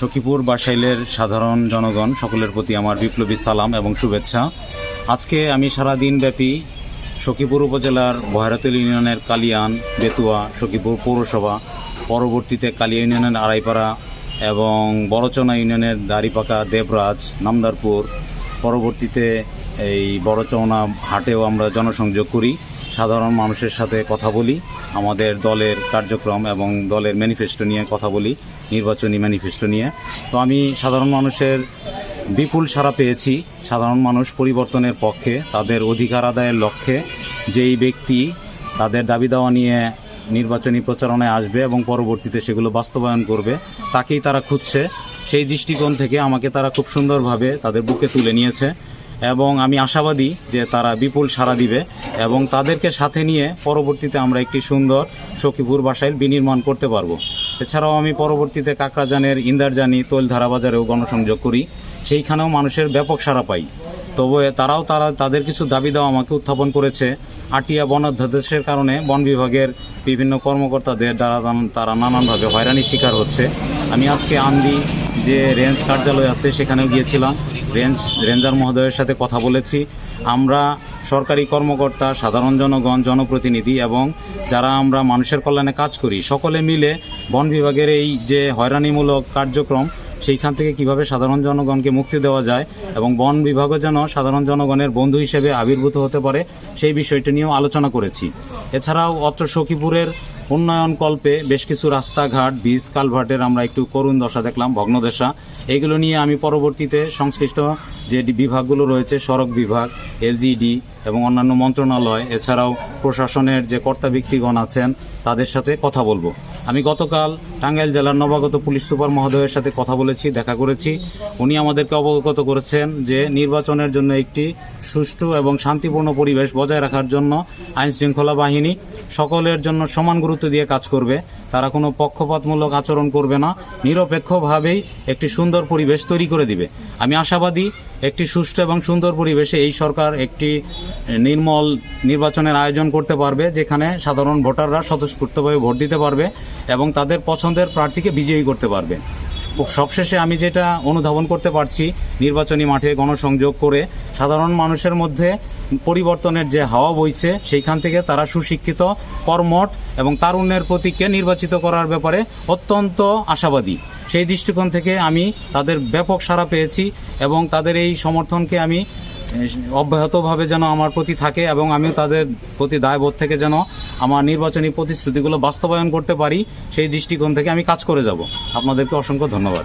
সখীপুর বাসাইলের সাধারণ জনগণ সকলের প্রতি আমার বিপ্লবী সালাম এবং শুভেচ্ছা। আজকে আমি সারাদিন ব্যাপী সখীপুর উপজেলার বহেরাতুল ইউনিয়নের কালিয়ান, বেতুয়া, সখীপুর পৌরসভা, পরবর্তীতে কালিয়া ইউনিয়নের আড়াইপাড়া এবং বড়চনা ইউনিয়নের দাড়িপাকা, দেবরাজ, নামদারপুর, পরবর্তীতে এই বড়চনা হাটেও আমরা জনসংযোগ করি, সাধারণ মানুষের সাথে কথা বলি, আমাদের দলের কার্যক্রম এবং দলের ম্যানিফেস্টো নিয়ে কথা বলি, নির্বাচনী ম্যানিফেস্টো নিয়ে। তো আমি সাধারণ মানুষের বিপুল সাড়া পেয়েছি। সাধারণ মানুষ পরিবর্তনের পক্ষে, তাদের অধিকার আদায়ের লক্ষ্যে যেই ব্যক্তি তাদের দাবি দাওয়া নিয়ে নির্বাচনী প্রচারণায় আসবে এবং পরবর্তীতে সেগুলো বাস্তবায়ন করবে, তাকেই তারা খুঁজছে। সেই দৃষ্টিকোণ থেকে আমাকে তারা খুব সুন্দরভাবে তাদের বুকে তুলে নিয়েছে এবং আমি আশাবাদী যে তারা বিপুল সাড়া দিবে এবং তাদেরকে সাথে নিয়ে পরবর্তীতে আমরা একটি সুন্দর সখীপুর বাসাইল বিনির্মাণ করতে পারবো। এছাড়াও আমি পরবর্তীতে কাকরাজানের ইন্দারজানি, তৈলধারা বাজারেও গণসংযোগ করি, সেইখানেও মানুষের ব্যাপক সাড়া পাই। তবে তাদের কিছু দাবি দেওয়া আমাকে উত্থাপন করেছে। আটিয়া বনাধ্যাদেশের কারণে বন বিভাগের বিভিন্ন কর্মকর্তাদের দ্বারা তারা নানানভাবে হয়রানির শিকার হচ্ছে। আমি আজকে আন্দি যে রেঞ্জ কার্যালয় আছে সেখানেও গিয়েছিলাম, রেঞ্জার মহোদয়ের সাথে কথা বলেছি। আমরা সরকারি কর্মকর্তা, সাধারণ জনগণ, জনপ্রতিনিধি এবং যারা আমরা মানুষের কল্যাণে কাজ করি, সকলে মিলে বন বিভাগের এই যে হয়রানিমূলক কার্যক্রম, সেইখান থেকে কিভাবে সাধারণ জনগণকে মুক্তি দেওয়া যায় এবং বন বিভাগও যেন সাধারণ জনগণের বন্ধু হিসেবে আবির্ভূত হতে পারে, সেই বিষয়টি নিয়েও আলোচনা করেছি। এছাড়াও অত্র সখীপুরের উন্নয়ন কল্পে বেশ কিছু রাস্তাঘাট, বীজ, কালভার্টের আমরা একটু করুণ দশা দেখলাম, ভগ্নদশা। এইগুলো নিয়ে আমি পরবর্তীতে সংশ্লিষ্ট যে বিভাগগুলো রয়েছে, সড়ক বিভাগ, এলজিডি এবং অন্যান্য মন্ত্রণালয়, এছাড়াও প্রশাসনের যে কর্তা ব্যক্তিগণ আছেন তাদের সাথে কথা বলবো। আমি গতকাল টাঙ্গাইল জেলার নবাগত পুলিশ সুপার মহোদয়ের সাথে কথা বলেছি, দেখা করেছি। উনি আমাদেরকে অবগত করেছেন যে নির্বাচনের জন্য একটি সুষ্ঠু এবং শান্তিপূর্ণ পরিবেশ বজায় রাখার জন্য আইনশৃঙ্খলা বাহিনী সকলের জন্য সমান গুরুত্ব দিয়ে কাজ করবে। তারা কোনো পক্ষপাতমূলক আচরণ করবে না, নিরপেক্ষভাবেই একটি সুন্দর পরিবেশ তৈরি করে দিবে। আমি আশাবাদী একটি সুষ্ঠু এবং সুন্দর পরিবেশে এই সরকার একটি নির্মল নির্বাচনের আয়োজন করতে পারবে, যেখানে সাধারণ ভোটাররা স্বতঃস্ফূর্তভাবে ভোট দিতে পারবে এবং তাদের পছন্দের প্রার্থীকে বিজয়ী করতে পারবে। সবশেষে আমি যেটা অনুধাবন করতে পারছি, নির্বাচনী মাঠে গণসংযোগ করে সাধারণ মানুষের মধ্যে পরিবর্তনের যে হাওয়া বইছে, সেইখান থেকে তারা সুশিক্ষিত, কর্মঠ এবং তারুণ্যের প্রতীককে নির্বাচিত করার ব্যাপারে অত্যন্ত আশাবাদী। সেই দৃষ্টিকোণ থেকে আমি তাদের ব্যাপক সাড়া পেয়েছি এবং তাদের এই সমর্থনকে আমি অব্যাহতভাবে যেন আমার প্রতি থাকে এবং আমিও তাদের প্রতি দায়বোধ থেকে যেন আমার নির্বাচনী প্রতিশ্রুতিগুলো বাস্তবায়ন করতে পারি, সেই দৃষ্টিকোণ থেকে আমি কাজ করে যাব। আপনাদেরকে অসংখ্য ধন্যবাদ।